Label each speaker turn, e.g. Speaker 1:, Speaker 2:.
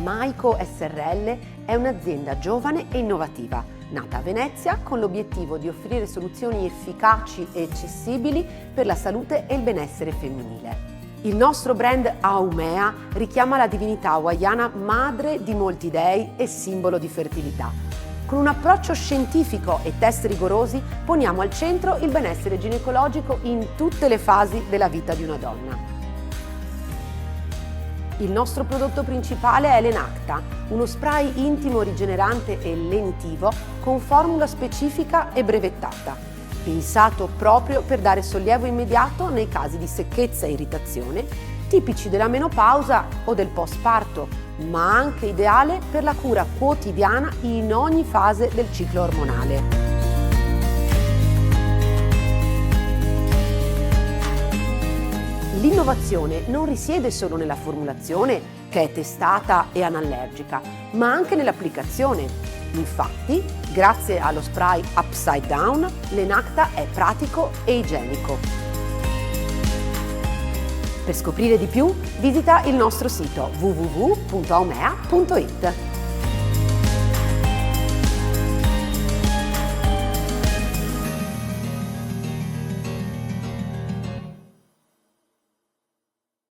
Speaker 1: Maico SRL è un'azienda giovane e innovativa, nata a Venezia con l'obiettivo di offrire soluzioni efficaci e accessibili per la salute e il benessere femminile. Il nostro brand Aumea richiama la divinità hawaiana, madre di molti dei e simbolo di fertilità. Con un approccio scientifico e test rigorosi poniamo al centro il benessere ginecologico in tutte le fasi della vita di una donna. Il nostro prodotto principale è l'Enacta, uno spray intimo rigenerante e lenivo con formula specifica e brevettata, pensato proprio per dare sollievo immediato nei casi di secchezza e irritazione tipici della menopausa o del postparto, ma anche ideale per la cura quotidiana in ogni fase del ciclo ormonale. L'innovazione non risiede solo nella formulazione, che è testata e anallergica, ma anche nell'applicazione. Infatti, grazie allo spray Upside Down, l'Enacta è pratico e igienico. Per scoprire di più, visita il nostro sito www.aumea.it.